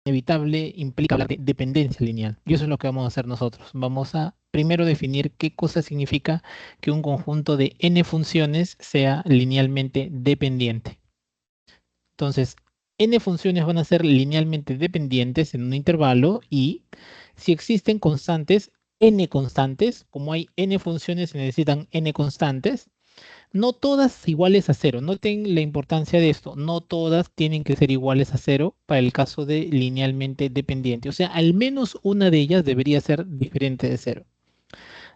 inevitable implica hablar de dependencia lineal. Y eso es lo que vamos a hacer nosotros. Vamos a primero definir qué cosa significa que un conjunto de n funciones sea linealmente dependiente. Entonces, n funciones van a ser linealmente dependientes en un intervalo y si existen constantes, n constantes, como hay n funciones se necesitan n constantes, no todas iguales a cero. Noten la importancia de esto. No todas tienen que ser iguales a cero para el caso de linealmente dependiente. O sea, al menos una de ellas debería ser diferente de cero.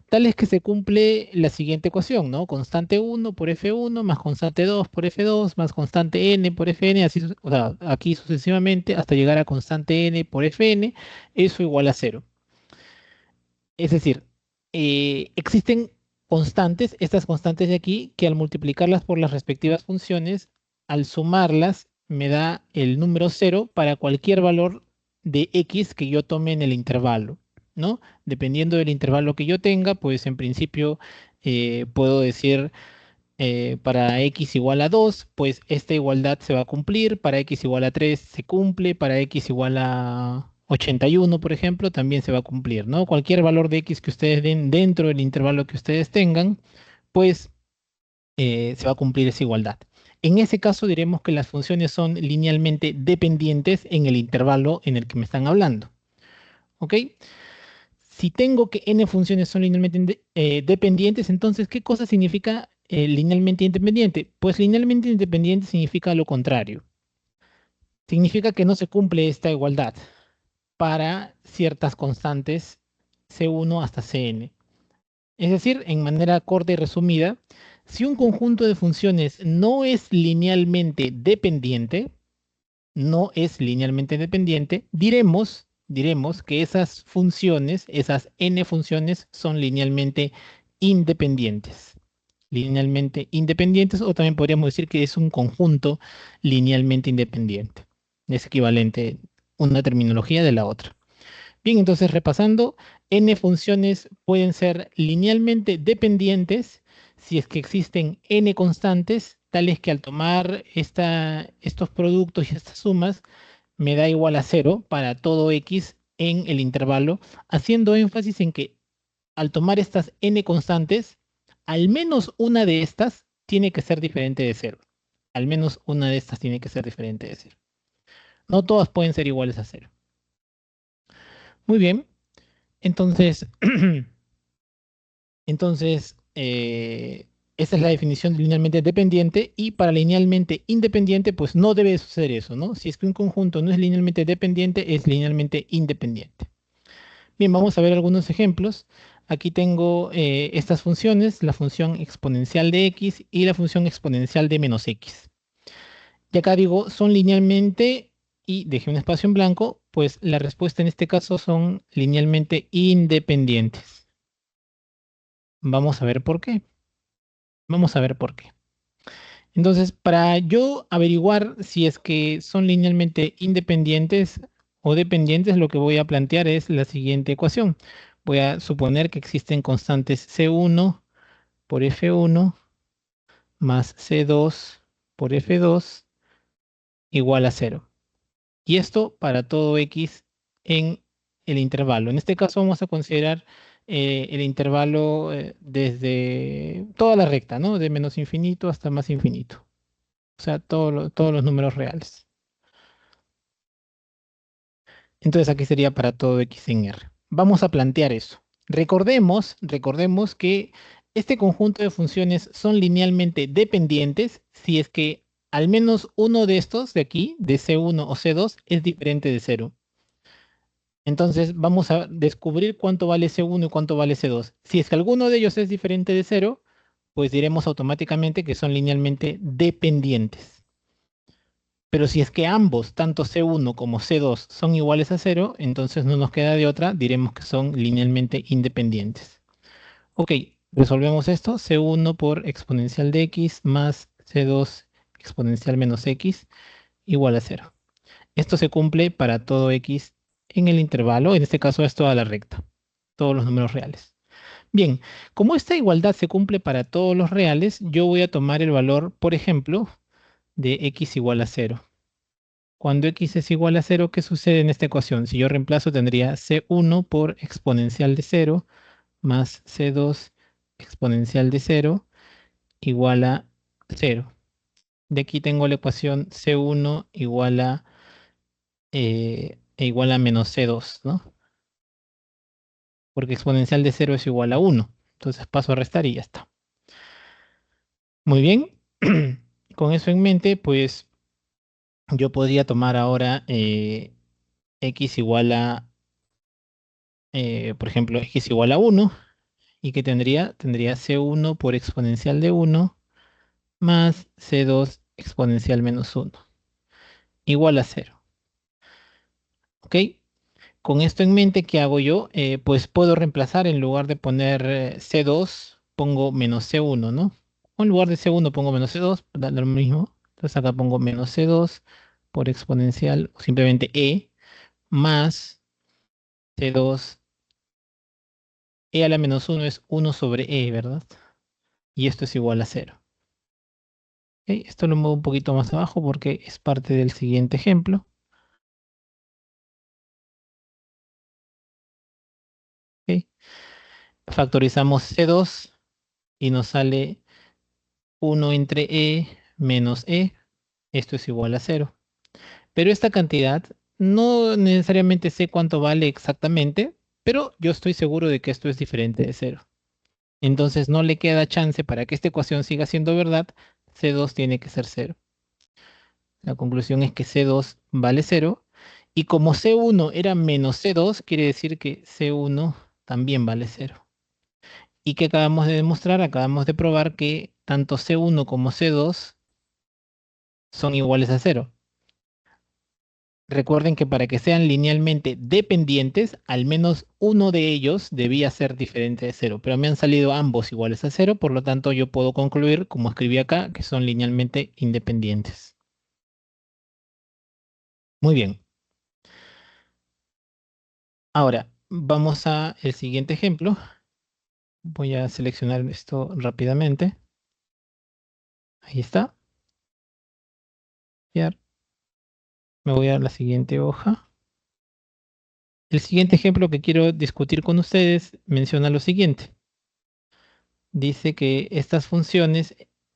Tal es que se cumple la siguiente ecuación, ¿no? Constante uno por f1 más constante 2 por f2 más constante n por fn, así, o sea, aquí sucesivamente hasta llegar a constante n por fn, eso igual a cero. Es decir, existen constantes, estas constantes de aquí, que al multiplicarlas por las respectivas funciones, al sumarlas, me da el número cero para cualquier valor de x que yo tome en el intervalo, ¿no? Dependiendo del intervalo que yo tenga, pues en principio puedo decir para x igual a 2, pues esta igualdad se va a cumplir, para x igual a 3 se cumple, para x igual a 81, por ejemplo, también se va a cumplir, ¿no? Cualquier valor de x que ustedes den dentro del intervalo que ustedes tengan, pues se va a cumplir esa igualdad. En ese caso diremos que las funciones son linealmente dependientes en el intervalo en el que me están hablando, ¿ok? Si tengo que n funciones son linealmente dependientes, entonces, ¿qué cosa significa linealmente independiente? Pues linealmente independiente significa lo contrario. Significa que no se cumple esta igualdad para ciertas constantes C1 hasta Cn. Es decir, en manera corta y resumida, si un conjunto de funciones no es linealmente dependiente, diremos que esas funciones, esas n funciones, son linealmente independientes. Linealmente independientes, o también podríamos decir que es un conjunto linealmente independiente. Es equivalente una terminología de la otra. Bien, entonces repasando, n funciones pueden ser linealmente dependientes si es que existen n constantes, tales que al tomar estos productos y estas sumas me da igual a cero para todo x en el intervalo, haciendo énfasis en que al tomar estas n constantes, al menos una de estas tiene que ser diferente de cero. Al menos una de estas tiene que ser diferente de cero. No todas pueden ser iguales a cero. Muy bien, entonces Entonces, esa es la definición de linealmente dependiente y para linealmente independiente, pues no debe suceder eso, ¿no? Si es que un conjunto no es linealmente dependiente, es linealmente independiente. Bien, vamos a ver algunos ejemplos. Aquí tengo estas funciones, la función exponencial de x y la función exponencial de menos x. Y acá digo, son linealmente, y dejé un espacio en blanco, pues la respuesta en este caso son linealmente independientes. Vamos a ver por qué. Vamos a ver por qué. Entonces, para yo averiguar si es que son linealmente independientes o dependientes, lo que voy a plantear es la siguiente ecuación. Voy a suponer que existen constantes C1 por F1 más C2 por F2 igual a cero. Y esto para todo X en el intervalo. En este caso vamos a considerar el intervalo desde toda la recta, ¿no? De menos infinito hasta más infinito. O sea, todos los números reales. Entonces aquí sería para todo x en R. Vamos a plantear eso. Recordemos que este conjunto de funciones son linealmente dependientes si es que al menos uno de estos de aquí, de C1 o C2, es diferente de cero. Entonces vamos a descubrir cuánto vale C1 y cuánto vale C2. Si es que alguno de ellos es diferente de cero, pues diremos automáticamente que son linealmente dependientes. Pero si es que ambos, tanto C1 como C2, son iguales a cero, entonces no nos queda de otra, diremos que son linealmente independientes. Ok, resolvemos esto. C1 por exponencial de x más C2 exponencial menos x igual a cero. Esto se cumple para todo x en el intervalo, en este caso es toda la recta, todos los números reales. Bien, como esta igualdad se cumple para todos los reales, yo voy a tomar el valor, por ejemplo, de x igual a cero. Cuando x es igual a 0, ¿qué sucede en esta ecuación? Si yo reemplazo, tendría c1 por exponencial de 0 más c2 exponencial de 0 igual a 0. De aquí tengo la ecuación c1 igual a menos c2, ¿no? Porque exponencial de 0 es igual a 1. Entonces paso a restar y ya está. Muy bien. Con eso en mente, pues yo podría tomar ahora x igual a, por ejemplo, x igual a 1. ¿Y qué tendría? Tendría c1 por exponencial de 1 más c2 exponencial menos 1 igual a 0. ¿Ok? Con esto en mente, ¿qué hago yo? Pues puedo reemplazar, en lugar de poner C2, pongo menos C1, ¿no? O en lugar de C1 pongo menos C2, da lo mismo. Entonces acá pongo menos C2 por exponencial, o simplemente E, más C2. E a la menos 1 es 1 sobre E, ¿verdad? Y esto es igual a 0. ¿Ok? Esto lo muevo un poquito más abajo porque es parte del siguiente ejemplo. ¿Ok? Factorizamos C2 y nos sale 1 entre E menos E. Esto es igual a 0. Pero esta cantidad no necesariamente sé cuánto vale exactamente, pero yo estoy seguro de que esto es diferente de 0. Entonces no le queda chance para que esta ecuación siga siendo verdad. C2 tiene que ser 0. La conclusión es que C2 vale 0. Y como C1 era menos C2, quiere decir que C1 también vale 0. ¿Y qué acabamos de demostrar? Acabamos de probar que tanto C1 como C2 son iguales a 0. Recuerden que para que sean linealmente dependientes, al menos uno de ellos debía ser diferente de 0, pero me han salido ambos iguales a 0, por lo tanto yo puedo concluir, como escribí acá, que son linealmente independientes. Muy bien. Ahora, vamos a el siguiente ejemplo. Voy a seleccionar esto rápidamente. Ahí está. Ya. Me voy a la siguiente hoja. El siguiente ejemplo que quiero discutir con ustedes menciona lo siguiente. Dice que estas funciones,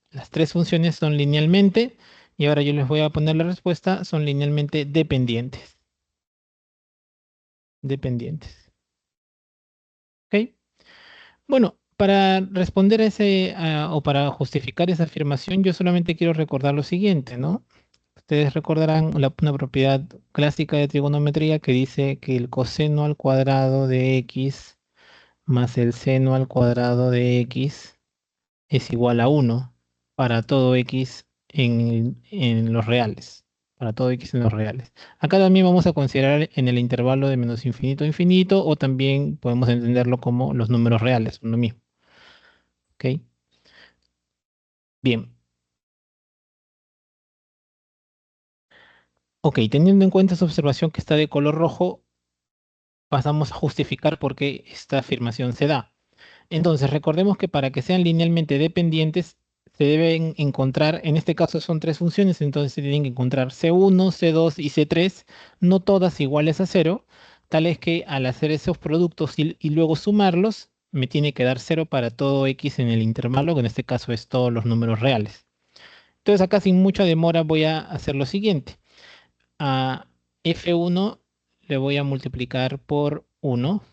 las tres funciones son linealmente, y ahora yo les voy a poner la respuesta, son linealmente dependientes. Dependientes. ¿Ok? Bueno, para responder a o para justificar esa afirmación, yo solamente quiero recordar lo siguiente, ¿no? Ustedes recordarán una propiedad clásica de trigonometría que dice que el coseno al cuadrado de x más el seno al cuadrado de x es igual a 1 para todo x en los reales. Para todo x en los reales. Acá también vamos a considerar en el intervalo de menos infinito a infinito, o también podemos entenderlo como los números reales, lo mismo. ¿Ok? Bien. Ok, teniendo en cuenta esa observación que está de color rojo, pasamos a justificar por qué esta afirmación se da. Entonces, recordemos que para que sean linealmente dependientes, se deben encontrar, en este caso son tres funciones, entonces se tienen que encontrar C1, C2 y C3, no todas iguales a 0, tal es que al hacer esos productos y luego sumarlos, me tiene que dar 0 para todo x en el intervalo, que en este caso es todos los números reales. Entonces acá sin mucha demora voy a hacer lo siguiente. A f1 le voy a multiplicar por 1,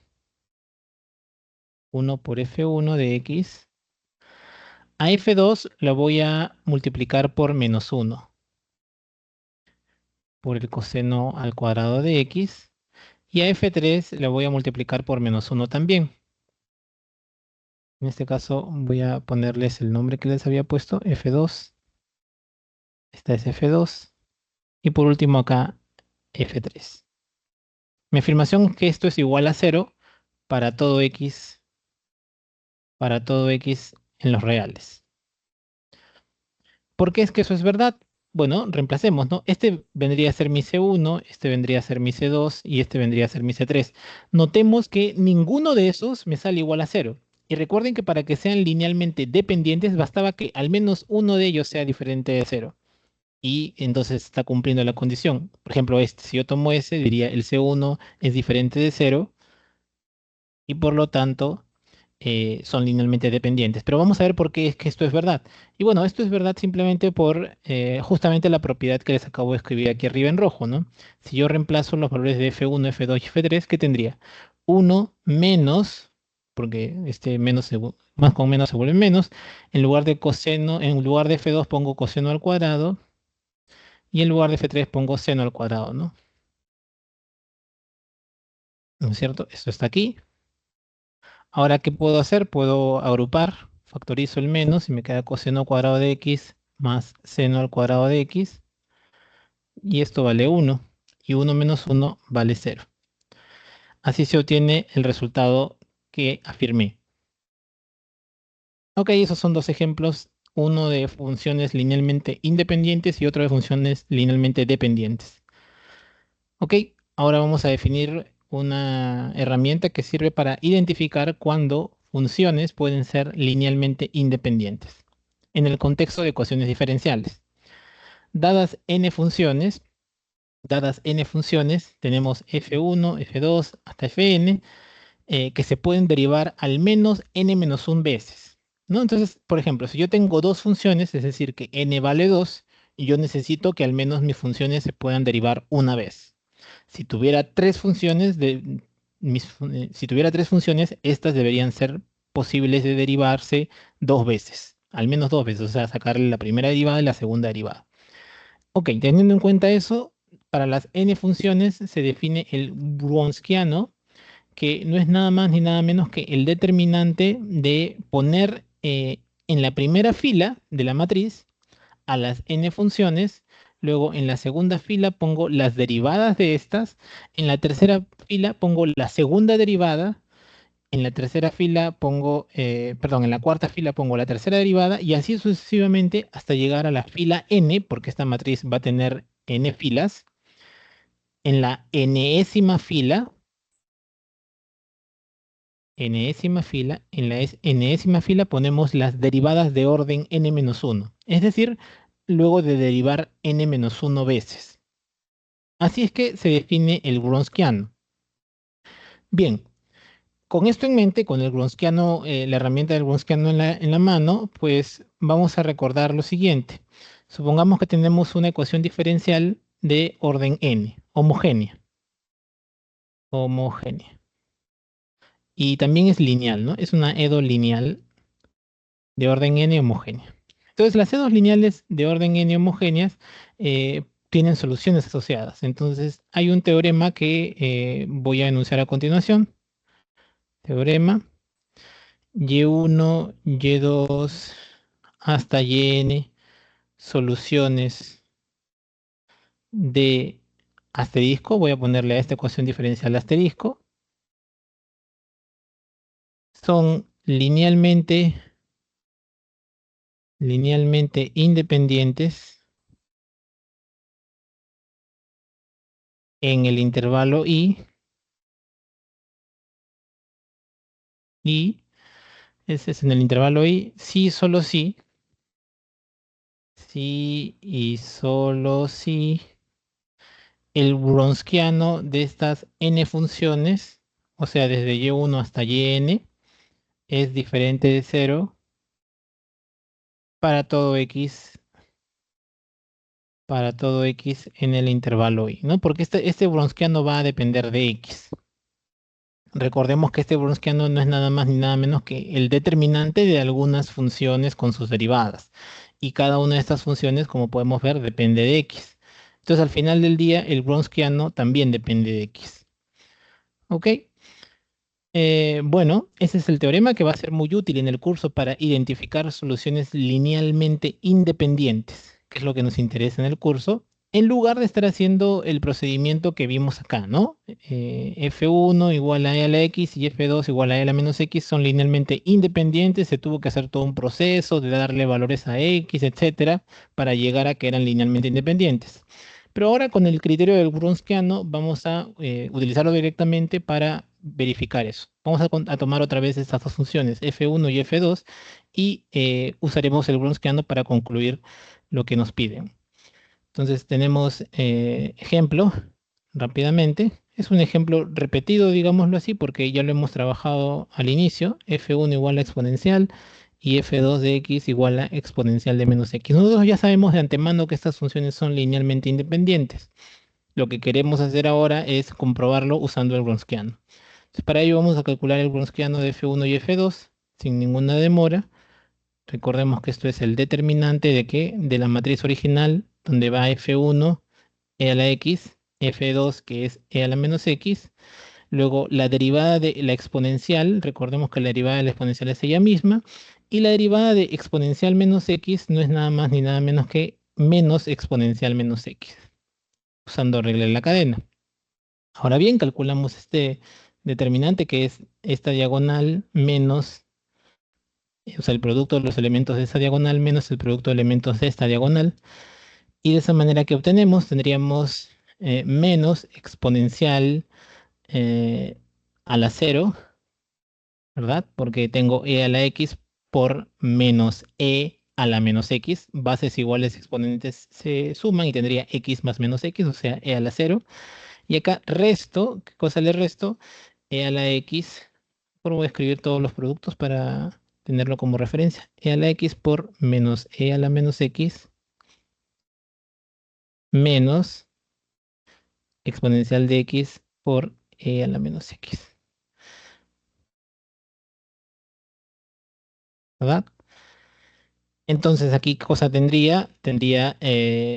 1 por f1 de x. A f2 la voy a multiplicar por menos 1 por el coseno al cuadrado de x. Y a f3 la voy a multiplicar por menos 1 también. En este caso voy a ponerles el nombre que les había puesto, f2. Esta es f2. Y por último acá, f3. Mi afirmación es que esto es igual a 0 para todo x, en los reales. ¿Por qué es que eso es verdad? Bueno, reemplacemos, ¿no? Este vendría a ser mi C1, este vendría a ser mi C2 y este vendría a ser mi C3. Notemos que ninguno de esos me sale igual a 0. Y recuerden que para que sean linealmente dependientes bastaba que al menos uno de ellos sea diferente de 0. y entonces está cumpliendo la condición. Por ejemplo, si yo tomo ese, diría el C1 es diferente de cero y por lo tanto son linealmente dependientes. Pero vamos a ver por qué es que esto es verdad. Y bueno, esto es verdad simplemente por justamente la propiedad que les acabo de escribir aquí arriba en rojo, ¿no? Si yo reemplazo los valores de F1, F2 y F3, ¿qué tendría? Uno menos, porque este menos más con menos se vuelve menos, en lugar de coseno, en lugar de F2 pongo coseno al cuadrado y en lugar de F3 pongo seno al cuadrado, ¿no? ¿No es cierto? Esto está aquí. Ahora, ¿qué puedo hacer? Puedo agrupar, factorizo el menos y me queda coseno al cuadrado de x más seno al cuadrado de x. Y esto vale 1. Y 1 menos 1 vale 0. Así se obtiene el resultado que afirmé. Ok, esos son dos ejemplos. Uno de funciones linealmente independientes y otro de funciones linealmente dependientes. Ok, ahora vamos a definir una herramienta que sirve para identificar cuándo funciones pueden ser linealmente independientes en el contexto de ecuaciones diferenciales. Dadas n funciones, tenemos f1, f2 hasta fn, que se pueden derivar al menos n-1 veces, ¿no? Entonces, por ejemplo, si yo tengo dos funciones, es decir, que n vale 2, yo necesito que al menos mis funciones se puedan derivar una vez. Si tuviera tres funciones, si tuviera tres funciones, estas deberían ser posibles de derivarse dos veces, al menos dos veces, o sea, sacarle la primera derivada y la segunda derivada. Ok, teniendo en cuenta eso, para las n funciones se define el Wronskiano, que no es nada más ni nada menos que el determinante de poner en la primera fila de la matriz a las n funciones, luego en la segunda fila pongo las derivadas de estas, en la tercera fila pongo la segunda derivada, en la tercera fila pongo, perdón, en la cuarta fila pongo la tercera derivada y así sucesivamente hasta llegar a la fila n, porque esta matriz va a tener n filas. En la en la enésima fila ponemos las derivadas de orden n-1, es decir, luego de derivar n-1 veces. Así es que se define el Wronskiano. Bien, con esto en mente, con el Wronskiano, la herramienta del Wronskiano en la mano, pues vamos a recordar lo siguiente. Supongamos que tenemos una ecuación diferencial de orden n, homogénea. Homogénea. Y también es lineal, ¿no? Es una EDO lineal de orden n homogénea. Entonces, las EDOs lineales de orden n homogéneas tienen soluciones asociadas. Entonces, hay un teorema que voy a enunciar a continuación. Teorema Y1, Y2 hasta Yn, soluciones de asterisco. Voy a ponerle a esta ecuación diferencial asterisco. Son linealmente independientes en el intervalo y ese es en el intervalo i, sí, solo sí, sí y solo sí, el Wronskiano de estas n funciones, o sea, desde y1 hasta yn, es diferente de 0 para todo x, en el intervalo i, ¿no? Porque este Wronskiano va a depender de x. Recordemos que este Wronskiano no es nada más ni nada menos que el determinante de algunas funciones con sus derivadas. Y cada una de estas funciones, como podemos ver, depende de x. Entonces, al final del día, el Wronskiano también depende de x. ¿Ok? Bueno, ese es el teorema que va a ser muy útil en el curso para identificar soluciones linealmente independientes, que es lo que nos interesa en el curso, en lugar de estar haciendo el procedimiento que vimos acá, ¿no? F1 igual a E a la X y F2 igual a E a la menos X son linealmente independientes, se tuvo que hacer todo un proceso de darle valores a X, etcétera, para llegar a que eran linealmente independientes. Pero ahora con el criterio del Wronskiano vamos a utilizarlo directamente para verificar eso. Vamos a tomar otra vez estas dos funciones, F1 y F2, y usaremos el Wronskiano para concluir lo que nos piden. Entonces tenemos ejemplo rápidamente. Es un ejemplo repetido, digámoslo así, porque ya lo hemos trabajado al inicio. F1 igual a exponencial y F2 de x igual a exponencial de menos x. Nosotros ya sabemos de antemano que estas funciones son linealmente independientes. Lo que queremos hacer ahora es comprobarlo usando el Wronskiano. Entonces, para ello vamos a calcular el Wronskiano de F1 y F2 sin ninguna demora. Recordemos que esto es el determinante de que de la matriz original, donde va F1, e a la x, F2, que es e a la menos x. Luego la derivada de la exponencial, recordemos que la derivada de la exponencial es ella misma. Y la derivada de exponencial menos x no es nada más ni nada menos que menos exponencial menos x, usando regla de la cadena. Ahora bien, calculamos este determinante que es esta diagonal menos, o sea, el producto de los elementos de esta diagonal menos el producto de elementos de esta diagonal. Y de esa manera que obtenemos, tendríamos menos exponencial a la cero, ¿verdad? Porque tengo e a la x por menos e a la menos x. Bases iguales exponentes se suman y tendría x más menos x, o sea, e a la cero. Y acá resto, ¿qué cosa le resto? E a la x, voy a escribir todos los productos para tenerlo como referencia. E a la x por menos e a la menos x menos exponencial de x por e a la menos x, ¿verdad? Entonces aquí, ¿qué cosa tendría? Tendría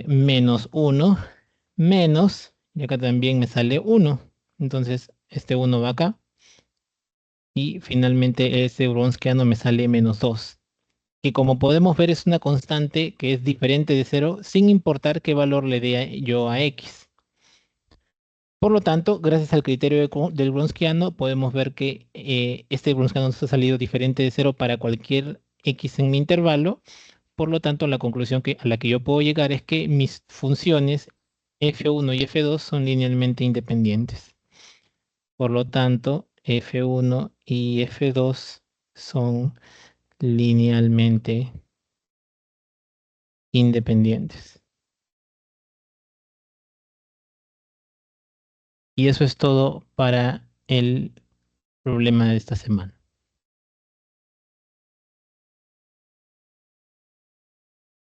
menos 1 menos, y acá también me sale 1. Entonces este 1 va acá. Y finalmente ese Wronskiano me sale menos 2. Que como podemos ver es una constante que es diferente de 0 sin importar qué valor le dé yo a x. Por lo tanto, gracias al criterio del Wronskiano, podemos ver que este Wronskiano nos ha salido diferente de 0 para cualquier x en mi intervalo. Por lo tanto, la conclusión a la que yo puedo llegar es que mis funciones f1 y f2 son linealmente independientes. Por lo tanto, f1 y f2 son linealmente independientes. Y eso es todo para el problema de esta semana.